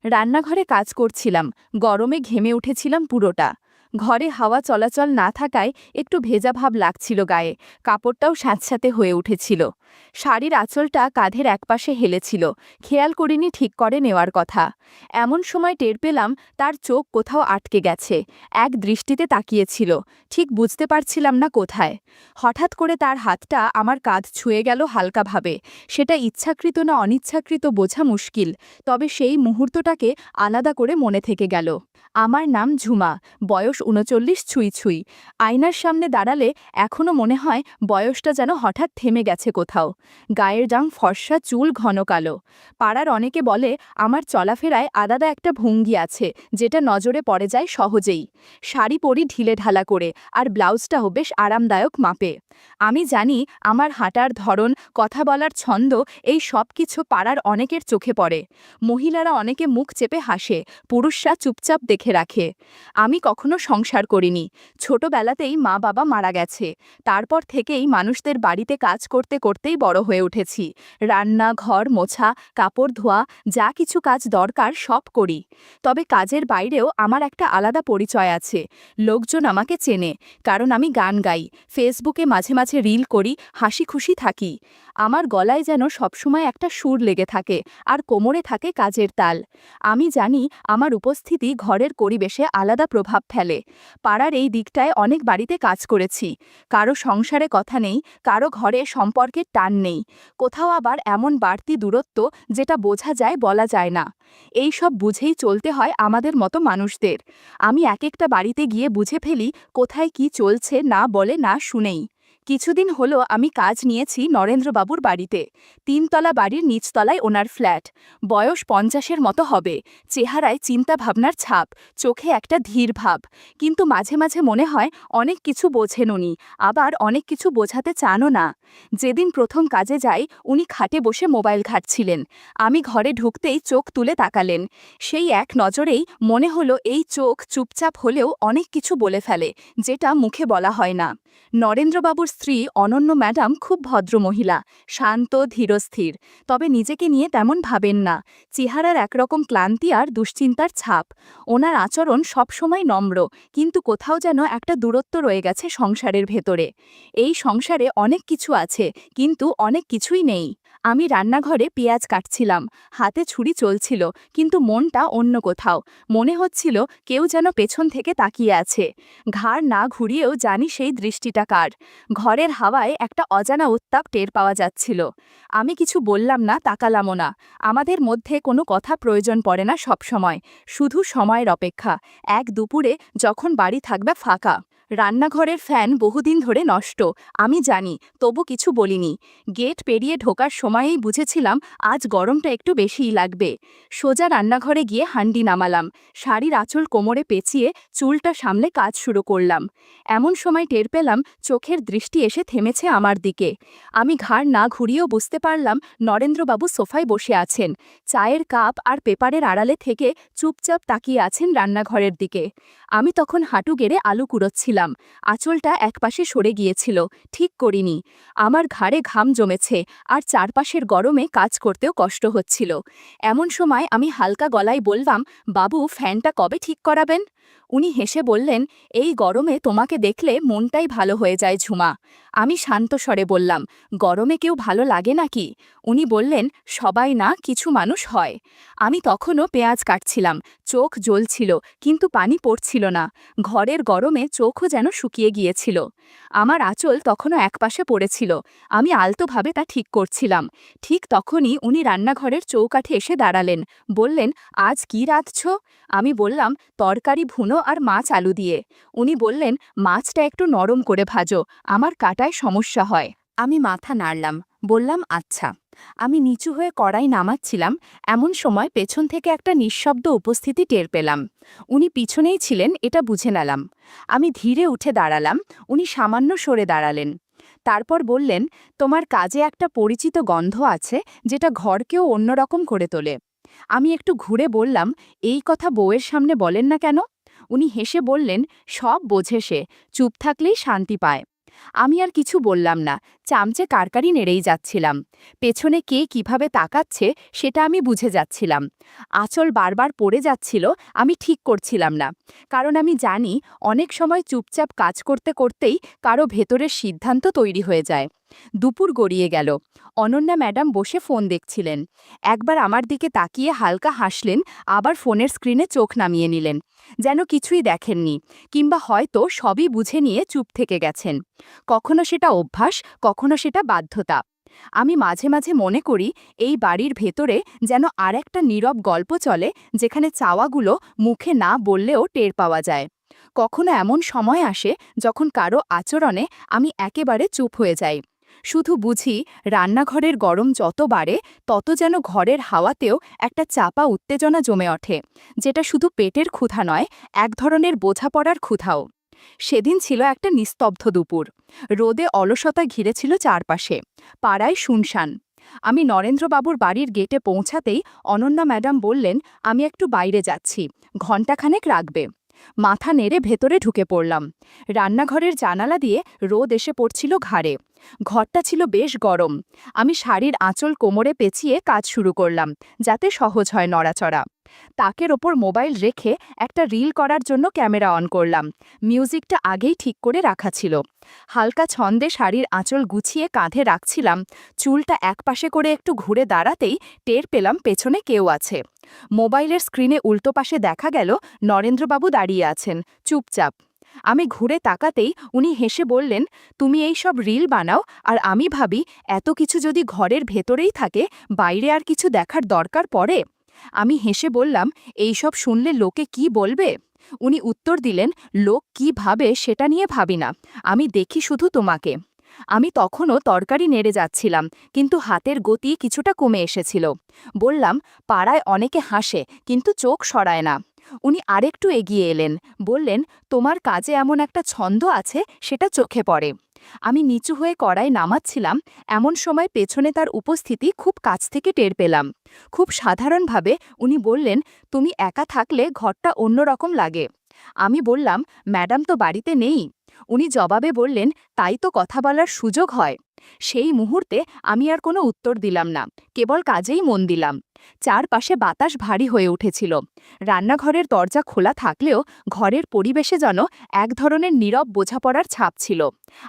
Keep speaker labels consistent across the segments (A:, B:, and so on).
A: রান্নাঘরে কাজ করছিলাম, গরমে ঘেমে উঠেছিলাম পুরোটা। ঘরে হাওয়া চলাচল না থাকায় একটু ভেজা ভাব লাগছিল গায়ে, কাপড়টাও স্যাঁতস্যাঁতে হয়ে উঠেছিল। শাড়ির আঁচলটা কাঁধের একপাশে হেলেছিল, খেয়াল করিনি ঠিক করে নেওয়ার কথা। এমন সময় টের পেলাম তার চোখ কোথাও আটকে গেছে, এক দৃষ্টিতে তাকিয়েছিল, ঠিক বুঝতে পারছিলাম না কোথায়। হঠাৎ করে তার হাতটা আমার কাঁধ ছুঁয়ে গেল হালকাভাবে। সেটা ইচ্ছাকৃত না অনিচ্ছাকৃত বোঝা মুশকিল, তবে সেই মুহূর্তটাকে আলাদা করে মনে থেকে গেল। আমার নাম ঝুমা, বয়স ৩৯ ছুঁই ছুঁই। আয়নার সামনে দাঁড়ালে এখনও মনে হয় বয়সটা যেন হঠাৎ থেমে গেছে কোথাও। গায়ের রং ফর্সা, চুল ঘন কালো। পাড়ার অনেকে বলে আমার চলাফেরায় আলাদা একটা ভঙ্গি আছে, যেটা নজরে পড়ে যায় সহজেই। শাড়ি পরি ঢিলে ঢালা করে, আর ব্লাউজটাও বেশ আরামদায়ক মাপে। আমি জানি আমার হাঁটার ধরন, কথা বলার ছন্দ, এই সব কিছু পাড়ার অনেকের চোখে পড়ে। মহিলারা অনেকে মুখ চেপে হাসে, পুরুষরা চুপচাপ দেখে রাখে। আমি কখনো সংসার করিনি, ছোটবেলাতেই মা বাবা মারা গেছে। তারপর থেকেই মানুষদের বাড়িতে কাজ করতে করতেই বড় হয়ে উঠেছি। রান্না, ঘর মোছা, কাপড় ধোয়া, যা কিছু কাজ দরকার সব করি। তবে কাজের বাইরেও আমার একটা আলাদা পরিচয় আছে। লোকজন আমাকে চেনে, কারণ আমি গান গাই, ফেসবুকে মাঝে মাঝে রিল করি, হাসি খুশি থাকি। আমার গলায় যেন সবসময় একটা সুর লেগে থাকে, আর কোমরে থাকে কাজের তাল। আমি জানি আমার উপস্থিতি ঘরের পরিবেশে আলাদা প্রভাব ফেলে। পাড়ার এই দিকটায় অনেক বাড়িতে কাজ করেছি। কারো সংসারে কথা নেই, কারো ঘরে সম্পর্কের টান নেই, কোথাও আবার এমন বাড়তি দূরত্ব যেটা বোঝা যায় বলা যায় না। এই সব বুঝেই চলতে হয় আমাদের মতো মানুষদের। আমি এক একটা বাড়িতে গিয়ে বুঝে ফেলি কোথায় কি চলছে, না বলে না শুনেই। কিছুদিন হলো আমি কাজ নিয়েছি নরেন্দ্রবাবুর বাড়িতে। ৩ তলা বাড়ির নিচতলায় ওনার ফ্ল্যাট। বয়স ৫০-এর মতো হবে, চেহারায় চিন্তা ভাবনার ছাপ, চোখে একটা ধীর ভাব। কিন্তু মাঝে মাঝে মনে হয় অনেক কিছু বোঝেন উনি, আবার অনেক কিছু বোঝাতে চানও না। যেদিন প্রথম কাজে যাই উনি খাটে বসে মোবাইল ঘাঁটছিলেন। আমি ঘরে ঢুকতেই চোখ তুলে তাকালেন। সেই এক নজরেই মনে হলো এই চোখ চুপচাপ হলেও অনেক কিছু বলে ফেলে, যেটা মুখে বলা হয় না। নরেন্দ্রবাবুর স্ত্রী অনন্য ম্যাডাম খুব ভদ্রমহিলা, শান্ত ধীরস্থির, তবে নিজেকে নিয়ে তেমন ভাবেন না। চেহারার একরকম ক্লান্তি আর দুশ্চিন্তার ছাপ। ওনার আচরণ সবসময় নম্র, কিন্তু কোথাও যেন একটা দূরত্ব রয়ে গেছে সংসারের ভেতরে। এই সংসারে অনেক কিছু আছে, কিন্তু অনেক কিছুই নেই। আমি রান্নাঘরে পেঁয়াজ কাটছিলাম, হাতে ছুরি চলছিল, কিন্তু মনটা অন্য কোথাও। মনে হচ্ছিল কেউ যেন পেছন থেকে তাকিয়ে আছে। ঘাড় না ঘুরিয়েও জানি সেই দৃষ্টিটা কার। ঘরের হাওয়ায় একটা অজানা উত্তাপ টের পাওয়া যাচ্ছিল। আমি কিছু বললাম না, তাকালামও না। আমাদের মধ্যে কোনো কথা প্রয়োজন পড়ে না সবসময়, শুধু সময়ের অপেক্ষা। এক দুপুরে যখন বাড়ি থাকবে ফাঁকা। রান্নাঘরের ফ্যান বহুদিন ধরে নষ্ট, আমি জানি, তবু কিছু বলিনি। গেট পেরিয়ে ঢোকার সময়েই বুঝেছিলাম আজ গরমটা একটু বেশিই লাগবে। সোজা রান্নাঘরে গিয়ে হান্ডি নামালাম, শাড়ির আঁচল কোমরে পেঁচিয়ে চুলটা সামলে কাজ শুরু করলাম। এমন সময় টের পেলাম চোখের দৃষ্টি এসে থেমেছে আমার দিকে। আমি ঘাড় না ঘুরিয়েও বুঝতে পারলাম নরেন্দ্রবাবু সোফায় বসে আছেন, চায়ের কাপ আর পেপারের আড়ালে থেকে চুপচাপ তাকিয়ে আছেন রান্নাঘরের দিকে। আমি তখন হাঁটু গেড়ে আলু কুড়োচ্ছিলাম, আঁচলটা একপাশে সরে গিয়েছিল, ঠিক করিনি। আমার ঘাড়ে ঘাম জমেছে, আর চারপাশের গরমে কাজ করতেও কষ্ট হচ্ছিল। এমন সময় আমি হালকা গলায় বললাম, বাবু ফ্যানটা কবে ঠিক করাবেন? উনি হেসে বললেন, এই গরমে তোমাকে দেখলে মনটাই ভালো হয়ে যায় ঝুমা। আমি শান্ত স্বরে বললাম, গরমে কেউ ভালো লাগে নাকি? উনি বললেন, সবাই না, কিছু মানুষ হয়। আমি তখনও পেঁয়াজ কাটছিলাম, চোখ জ্বলছিল, কিন্তু পানি পড়ছিল না। ঘরের গরমে চোখও যেন শুকিয়ে গিয়েছিল। আমার আঁচল তখনও একপাশে পড়েছিল, আমি আলতোভাবে তা ঠিক করছিলাম। ঠিক তখনই উনি রান্নাঘরের চৌকাঠে এসে দাঁড়ালেন, বললেন, আজ কি রাঁধছ? আমি বললাম, তরকারি ভুনো আর মাছ আলু দিয়ে। উনি বললেন, মাছটা একটু নরম করে ভাজো, আমার কাটায় সমস্যা হয়। আমি মাথা নাড়লাম, বললাম, আচ্ছা। আমি নিচু হয়ে কড়াই নামাচ্ছিলাম, এমন সময় পেছন থেকে একটা নিঃশব্দ উপস্থিতি টের পেলাম। উনি পিছনেই ছিলেন, এটা বুঝে নিলাম। আমি ধীরে উঠে দাঁড়ালাম, উনি সামান্য সরে দাঁড়ালেন। তারপর বললেন, তোমার কাজে একটা পরিচিত গন্ধ আছে, যেটা ঘরকেও অন্যরকম করে তোলে। আমি একটু ঘুরে বললাম, এই কথা বউয়ের সামনে বলেন না কেন? উনি হেসে বললেন, সব বোঝে সে, চুপ থাকলেই শান্তি পায়। আমি আর কিছু বললাম না, চামচে কারকারি নেড়েই যাচ্ছিলাম। পেছনে কে কিভাবে তাকাচ্ছে সেটা আমি বুঝে যাচ্ছিলাম। আঁচল বারবার পড়ে যাচ্ছিল, আমি ঠিক করছিলাম না। কারণ আমি জানি অনেক সময় চুপচাপ কাজ করতে করতেই কারো ভেতরের সিদ্ধান্ত তৈরি হয়ে যায়। দুপুর গড়িয়ে গেল। অনন্যা ম্যাডাম বসে ফোন দেখছিলেন। একবার আমার দিকে তাকিয়ে হালকা হাসলেন, আবার ফোনের স্ক্রিনে চোখ নামিয়ে নিলেন, যেন কিছুই দেখেননি, কিংবা হয়তো সবই বুঝে নিয়ে চুপ থেকে গেছেন। কখনো সেটা অভ্যাস, কখনো সেটা বাধ্যতা। আমি মাঝে মাঝে মনে করি এই বাড়ির ভেতরে যেন আর একটা নীরব গল্প চলে, যেখানে চাওয়াগুলো মুখে না বললেও টের পাওয়া যায়। কখনো এমন সময় আসে যখন কারো আচরণে আমি একেবারে চুপ হয়ে যাই। শুধু বুঝি রান্নাঘরের গরম যত বাড়ে তত যেন ঘরের হাওয়াতেও একটা চাপা উত্তেজনা জমে ওঠে, যেটা শুধু পেটের ক্ষুধা নয়, এক ধরনের বোঝাপড়ার ক্ষুধাও। সেদিন ছিল একটা নিস্তব্ধ দুপুর। রোদে অলসতা ঘিরেছিল চারপাশে। পাড়ায় শুনশান। আমি নরেন্দ্রবাবুর বাড়ির গেটে পৌঁছাতেই অনন্যা ম্যাডাম বললেন, আমি একটু বাইরে যাচ্ছি, ঘণ্টাখানেক রাখবে। মাথা নেড়ে ভেতরে ঢুকে পড়লাম। রান্নাঘরের জানালা দিয়ে রোদ এসে পড়ছিল ঘাড়ে। ঘরটা ছিল বেশ গরম। আমি শাড়ির আঁচল কোমরে পেঁচিয়ে কাজ শুরু করলাম, যাতে সহজ হয় নড়াচড়া। তাকের ওপর মোবাইল রেখে একটা রিল করার জন্য ক্যামেরা অন করলাম। মিউজিকটা আগেই ঠিক করে রাখা ছিল। হালকা ছন্দে শাড়ির আঁচল গুছিয়ে কাঁধে রাখছিলাম। চুলটা একপাশে করে একটু ঘুরে দাঁড়াতেই টের পেলাম পেছনে কেউ আছে। মোবাইলের স্ক্রিনে উল্টো পাশে দেখা গেল নরেন্দ্রবাবু দাঁড়িয়ে আছেন, চুপচাপ। আমি ঘুরে তাকাতেই উনি হেসে বললেন, তুমি এই সব রিল বানাও আর আমি ভাবি এত কিছু যদি ঘরের ভেতরেই থাকে, বাইরে আর কিছু দেখার দরকার পড়ে। আমি হেসে বললাম, এইসব শুনলে লোকে কি বলবে? উনি উত্তর দিলেন, লোক কি ভাবে সেটা নিয়ে ভাবি না, আমি দেখি শুধু তোমাকে। আমি তখনও তরকারি নেড়ে যাচ্ছিলাম, কিন্তু হাতের গতি কিছুটা কমে এসেছিল। বললাম, পাড়ায় অনেকে হাসে, কিন্তু চোখ সরায় না। উনি আরেকটু এগিয়ে এলেন, বললেন, তোমার কাজে এমন একটা ছন্দ আছে, সেটা চোখে পড়ে। আমি নিচু হয়ে কড়াই নামাচ্ছিলাম, এমন সময় পেছনে তার উপস্থিতি খুব কাছ থেকে টের পেলাম। খুব সাধারণভাবে উনি বললেন, তুমি একা থাকলে ঘরটা অন্যরকম লাগে। আমি বললাম, ম্যাডাম তো বাড়িতে নেই। উনি জবাবে বললেন, তাই তো কথা বলার সুযোগ হয়। সেই মুহূর্তে আমি আর কোনো উত্তর দিলাম না, কেবল কাজেই মন দিলাম। চারপাশে বাতাস ভারী হয়ে উঠেছিল। রান্নাঘরের দরজা খোলা থাকলেও ঘরের পরিবেশে যেন এক ধরনের নীরব বোঝাপড়ার ছাপ ছিল।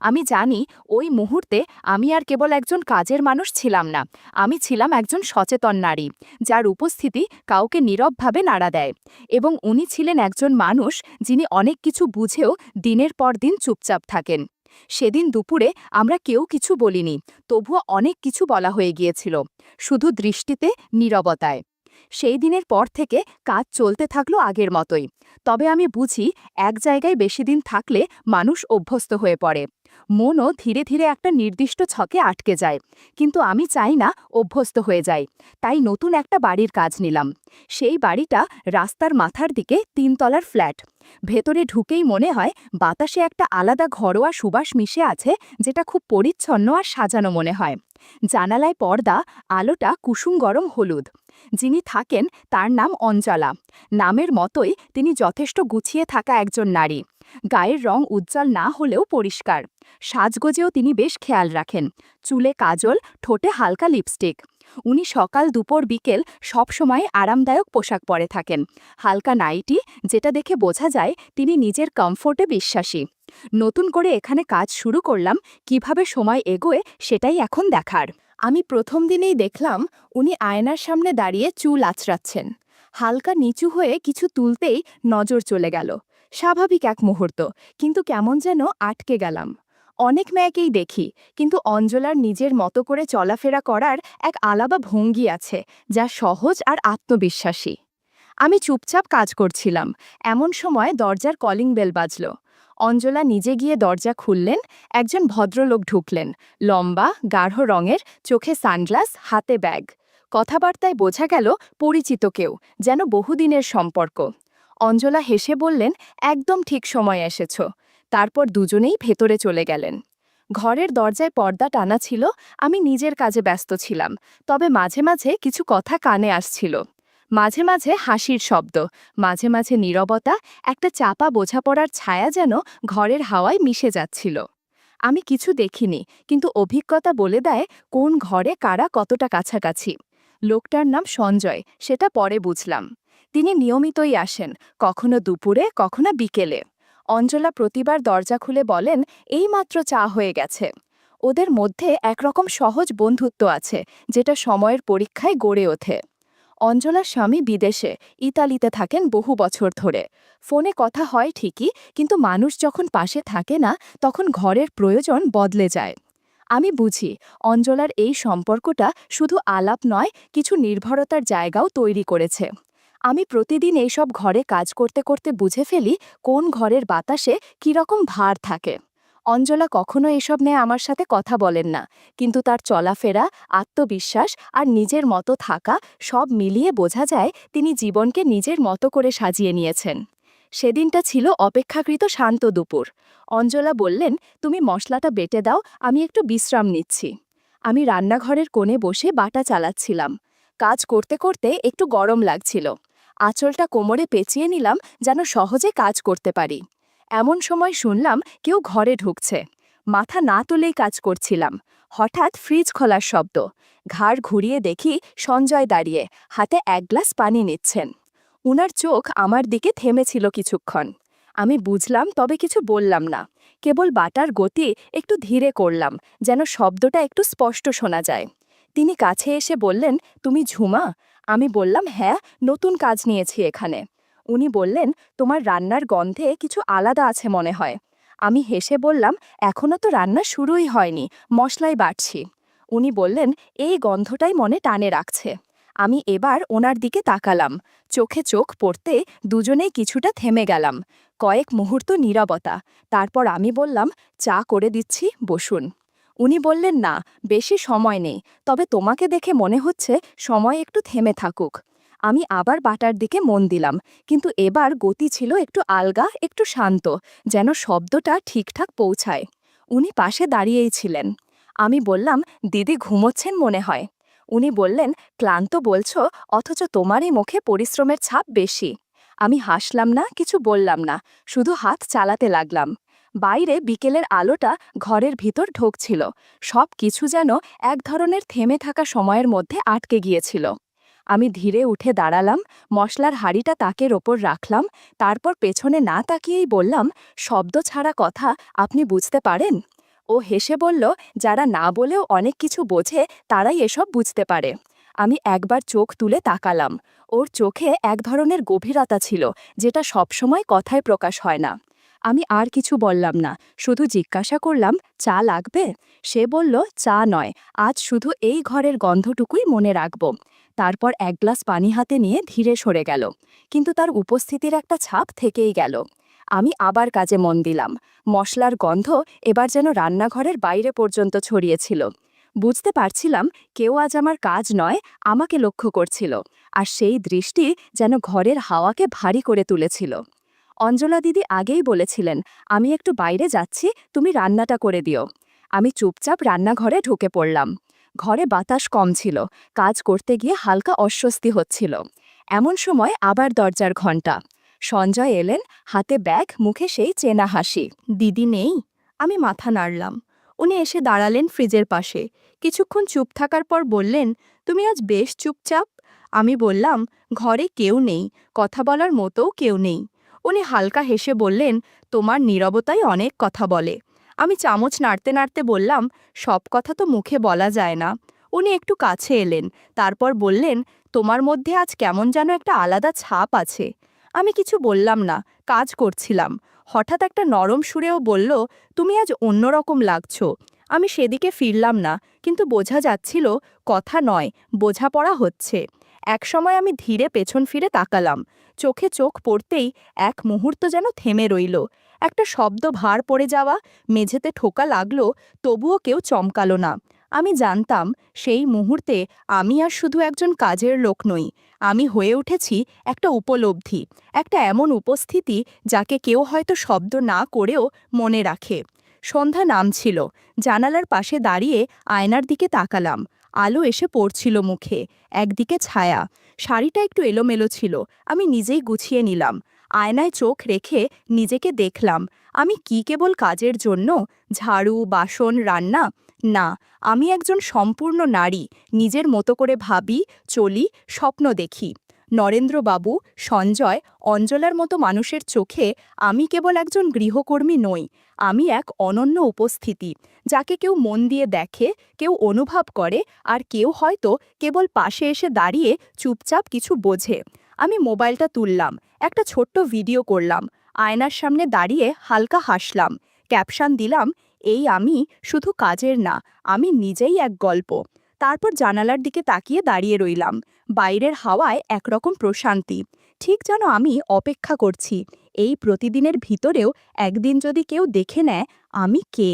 A: আমি জানি ওই মুহূর্তে আমি আর কেবল একজন কাজের মানুষ ছিলাম না, আমি ছিলাম একজন সচেতন নারী, যার উপস্থিতি কাউকে নীরবভাবে নাড়া দেয়। এবং উনি ছিলেন একজন মানুষ যিনি অনেক কিছু বুঝেও দিনের পর দিন চুপচাপ থাকেন। সেদিন দুপুরে আমরা কেউ কিছু বলিনি, তবুও অনেক কিছু বলা হয়ে গিয়েছিল, শুধু দৃষ্টিতে, নীরবতায়। সেই দিনের পর থেকে কাজ চলতে থাকলো আগের মতোই। তবে আমি বুঝি এক জায়গায় বেশি দিন থাকলে মানুষ অভ্যস্ত হয়ে পড়ে। মনও ধীরে ধীরে একটা নির্দিষ্ট ছকে আটকে যায়। কিন্তু আমি চাই না অভ্যস্ত হয়ে যায়। তাই নতুন একটা বাড়ির কাজ নিলাম। সেই বাড়িটা রাস্তার মাথার দিকে ৩ তলার ফ্ল্যাট। ভেতরে ঢুকেই মনে হয় বাতাসে একটা আলাদা ঘরোয়া সুবাস মিশে আছে, যেটা খুব পরিচ্ছন্ন আর সাজানো মনে হয়। জানালায় পর্দা, আলোটা কুসুম গরম হলুদ। যিনি থাকেন তার নাম অঞ্জলা। নামের মতোই তিনি যথেষ্ট গুছিয়ে থাকা একজন নারী। গায়ের রং উজ্জ্বল না হলেও পরিষ্কার। সাজগোজেও তিনি বেশ খেয়াল রাখেন। চুলে কাজল, ঠোঁটে হালকা লিপস্টিক। উনি সকাল দুপুর বিকেল সবসময় আরামদায়ক পোশাক পরে থাকেন। হালকা নাইটি, যেটা দেখে বোঝা যায় তিনি নিজের কমফোর্টে বিশ্বাসী। নতুন করে এখানে কাজ শুরু করলাম, কিভাবে সময় এগোয় সেটাই এখন দেখার। আমি প্রথম দিনেই দেখলাম উনি আয়নার সামনে দাঁড়িয়ে চুল আঁচড়াচ্ছেন। হালকা নিচু হয়ে কিছু তুলতেই নজর চলে গেল। স্বাভাবিক এক মুহূর্ত, কিন্তু কেমন যেন আটকে গেলাম। অনেক মেয়েকেই দেখি, কিন্তু অঞ্জলার নিজের মতো করে চলাফেরা করার এক আলাদা ভঙ্গি আছে, যা সহজ আর আত্মবিশ্বাসী। আমি চুপচাপ কাজ করছিলাম, এমন সময় দরজার কলিং বেল বাজল। অঞ্জলা নিজে গিয়ে দরজা খুললেন। একজন ভদ্রলোক ঢুকলেন, লম্বা, গাঢ় রঙের, চোখে সানগ্লাস, হাতে ব্যাগ। কথাবার্তায় বোঝা গেল পরিচিত কেউ, যেন বহুদিনের সম্পর্ক। অঞ্জলা হেসে বললেন, একদম ঠিক সময়ে এসেছ। তারপর দুজনেই ভেতরে চলে গেলেন। ঘরের দরজায় পর্দা টানা ছিল, আমি নিজের কাজে ব্যস্ত ছিলাম, তবে মাঝে মাঝে কিছু কথা কানে আসছিল। মাঝে মাঝে হাসির শব্দ, মাঝে মাঝে নীরবতা, একটা চাপা বোঝাপড়ার ছায়া যেন ঘরের হাওয়ায় মিশে যাচ্ছিল। আমি কিছু দেখিনি, কিন্তু অভিজ্ঞতা বলে দেয় কোন ঘরে কারা কতটা কাছাকাছি। লোকটার নাম সঞ্জয়, সেটা পরে বুঝলাম। তিনি নিয়মিতই আসেন, কখনো দুপুরে কখনো বিকেলে। অঞ্জলা প্রতিবার দরজা খুলে বলেন, এইমাত্র চা হয়ে গেছে। ওদের মধ্যে একরকম সহজ বন্ধুত্ব আছে, যেটা সময়ের পরীক্ষায় গড়ে ওঠে। অঞ্জলার স্বামী বিদেশে, ইতালিতে থাকেন বহু বছর ধরে। ফোনে কথা হয় ঠিকই, কিন্তু মানুষ যখন পাশে থাকে না, তখন ঘরের প্রয়োজন বদলে যায়। আমি বুঝি অঞ্জলার এই সম্পর্কটা শুধু আলাপ নয়, কিছু নির্ভরতার জায়গাও তৈরি করেছে। আমি প্রতিদিন এইসব ঘরে কাজ করতে করতে বুঝে ফেলি কোন ঘরের বাতাসে কীরকম ভার থাকে। অঞ্জলা কখনো এসব নিয়ে আমার সাথে কথা বলেন না, কিন্তু তার চলাফেরা, আত্মবিশ্বাস আর নিজের মতো থাকা সব মিলিয়ে বোঝা যায় তিনি জীবনকে নিজের মতো করে সাজিয়ে নিয়েছেন। সেদিনটা ছিল অপেক্ষাকৃত শান্ত দুপুর। অঞ্জলা বললেন, তুমি মশলাটা বেটে দাও, আমি একটু বিশ্রাম নিচ্ছি। আমি রান্নাঘরের কোণে বসে বাটা চালাচ্ছিলাম। কাজ করতে করতে একটু গরম লাগছিল। আঁচলটা কোমরে পেঁচিয়ে নিলাম, যেন সহজে কাজ করতে পারি। এমন সময় শুনলাম কেউ ঘরে ঢুকছে। মাথা না তুলেই কাজ করছিলাম। হঠাৎ ফ্রিজ খোলার শব্দ। ঘাড় ঘুরিয়ে দেখি সঞ্জয় দাঁড়িয়ে, হাতে এক গ্লাস পানি নিচ্ছেন। উনার চোখ আমার দিকে থেমেছিল কিছুক্ষণ। আমি বুঝলাম, তবে কিছু বললাম না। কেবল বাটার গতি একটু ধীরে করলাম, যেন শব্দটা একটু স্পষ্ট শোনা যায়। তিনি কাছে এসে বললেন, তুমি ঝুমা? আমি বললাম, হ্যাঁ, নতুন কাজ নিয়েছি এখানে। উনি বললেন, তোমার রান্নার গন্ধে কিছু আলাদা আছে মনে হয়। আমি হেসে বললাম, এখনো তো রান্না শুরুই হয়নি, মশলাই বাটছি। উনি বললেন, এই গন্ধটাই মনে টানে রাখছে। আমি এবার ওনার দিকে তাকালাম। চোখে চোখ পড়তে দুজনেই কিছুটা থেমে গেলাম। কয়েক মুহূর্ত নীরবতা। তারপর আমি বললাম, চা করে দিচ্ছি, বসুন। উনি বললেন, না, বেশি সময় নেই, তবে তোমাকে দেখে মনে হচ্ছে সময় একটু থেমে থাকুক। আমি আবার বাটার দিকে মন দিলাম, কিন্তু এবার গতি ছিল একটু আলগা, একটু শান্ত, যেন শব্দটা ঠিকঠাক পৌঁছায়। উনি পাশে দাঁড়িয়েই ছিলেন। আমি বললাম, দিদি ঘুমোচ্ছেন মনে হয়। উনি বললেন, ক্লান্ত বলছো, অথচ তোমারই মুখে পরিশ্রমের ছাপ বেশি। আমি হাসলাম না, কিছু বললাম না, শুধু হাত চালাতে লাগলাম। বাইরে বিকেলের আলোটা ঘরের ভিতর ঢুকছিল। সব কিছু যেন এক ধরনের থেমে থাকা সময়ের মধ্যে আটকে গিয়েছিল। আমি ধীরে উঠে দাঁড়ালাম, মশলার হাঁড়িটা তাকের ওপর রাখলাম, তারপর পেছনে না তাকিয়েই বললাম, শব্দ ছাড়া কথা আপনি বুঝতে পারেন? ও হেসে বলল, যারা না বলেও অনেক কিছু বোঝে তারাই এসব বুঝতে পারে। আমি একবার চোখ তুলে তাকালাম। ওর চোখে এক ধরনের গভীরতা ছিল, যেটা সবসময় কথায় প্রকাশ হয় না। আমি আর কিছু বললাম না, শুধু জিজ্ঞাসা করলাম, চা লাগবে? সে বলল, চা নয়, আজ শুধু এই ঘরের গন্ধটুকুই মনে রাখব। তারপর এক গ্লাস পানি হাতে নিয়ে ধীরে সরে গেল, কিন্তু তার উপস্থিতির একটা ছাপ থেকেই গেল। আমি আবার কাজে মন দিলাম। মশলার গন্ধ এবার যেন রান্নাঘরের বাইরে পর্যন্ত ছড়িয়েছিল। বুঝতে পারছিলাম কেউ আজ আমার কাজ নয়, আমাকে লক্ষ্য করছিল, আর সেই দৃষ্টি যেন ঘরের হাওয়াকে ভারী করে তুলেছিল। অঞ্জলা দিদি আগেই বলেছিলেন, আমি একটু বাইরে যাচ্ছি, তুমি রান্নাটা করে দিও। আমি চুপচাপ রান্নাঘরে ঢুকে পড়লাম। ঘরে বাতাস কম ছিল, কাজ করতে গিয়ে হালকা অস্বস্তি হচ্ছিল। এমন সময় আবার দরজার ঘণ্টা। সঞ্জয় এলেন, হাতে ব্যাগ, মুখে সেই চেনা হাসি। দিদি নেই? আমি মাথা নাড়লাম। উনি এসে দাঁড়ালেন ফ্রিজের পাশে। কিছুক্ষণ চুপ থাকার পর বললেন, তুমি আজ বেশ চুপচাপ। আমি বললাম, ঘরে কেউ নেই, কথা বলার মতোও কেউ নেই। উনি হালকা হেসে বললেন, তোমার নীরবতাই অনেক কথা বলে। আমি চামচ নাড়তে নাড়তে বললাম, সব কথা তো মুখে বলা যায় না। উনি একটু কাছে এলেন, তারপর বললেন, তোমার মধ্যে আজ কেমন যেন একটা আলাদা ছাপ আছে। আমি কিছু বললাম না, কাজ করছিলাম। হঠাৎ একটা নরম সুরেও বলল, তুমি আজ অন্যরকম লাগছো। আমি সেদিকে ফিরলাম না, কিন্তু বোঝা যাচ্ছিল কথা নয়, বোঝাপড়া হচ্ছে। একসময় আমি ধীরে পেছন ফিরে তাকালাম। চোখে চোখ পড়তেই এক মুহূর্ত যেন থেমে রইল। একটা শব্দ ভার পড়ে যাওয়া, মেঝেতে ঠোকা লাগলো, তবুও কেউ চমকালো না। আমি জানতাম সেই মুহূর্তে আমি আর শুধু একজন কাজের লোক নই, আমি হয়ে উঠেছি একটা উপলব্ধি, একটা এমন উপস্থিতি যাকে কেউ হয়তো শব্দ না করেও মনে রাখে। সন্ধ্যা নামছিল। জানালার পাশে দাঁড়িয়ে আয়নার দিকে তাকালাম। আলো এসে পড়ছিল মুখে, একদিকে ছায়া। শাড়িটা একটু এলোমেলো ছিল, আমি নিজেই গুছিয়ে নিলাম। আয়নায় চোখ রেখে নিজেকে দেখলাম, আমি কি কেবল কাজের জন্য? ঝাড়ু, বাসন, রান্না? না, আমি একজন সম্পূর্ণ নারী, নিজের মতো করে ভাবি, চলি, স্বপ্ন দেখি। নরেন্দ্রবাবু, সঞ্জয়, অঞ্জলার মতো মানুষের চোখে আমি কেবল একজন গৃহকর্মী নই, আমি এক অনন্য উপস্থিতি, যাকে কেউ মন দিয়ে দেখে, কেউ অনুভব করে, আর কেউ হয়তো কেবল পাশে এসে দাঁড়িয়ে চুপচাপ কিছু বোঝে। আমি মোবাইলটা তুললাম, একটা ছোট্ট ভিডিও করলাম, আয়নার সামনে দাঁড়িয়ে হালকা হাসলাম, ক্যাপশন দিলাম, এই আমি শুধু কাজের না, আমি নিজেই এক গল্প। তারপর জানালার দিকে তাকিয়ে দাঁড়িয়ে রইলাম। বাইরের হাওয়ায় একরকম প্রশান্তি, ঠিক যেন আমি অপেক্ষা করছি এই প্রতিদিনের ভিতরেও একদিন যদি কেউ দেখে নেয় আমি কে।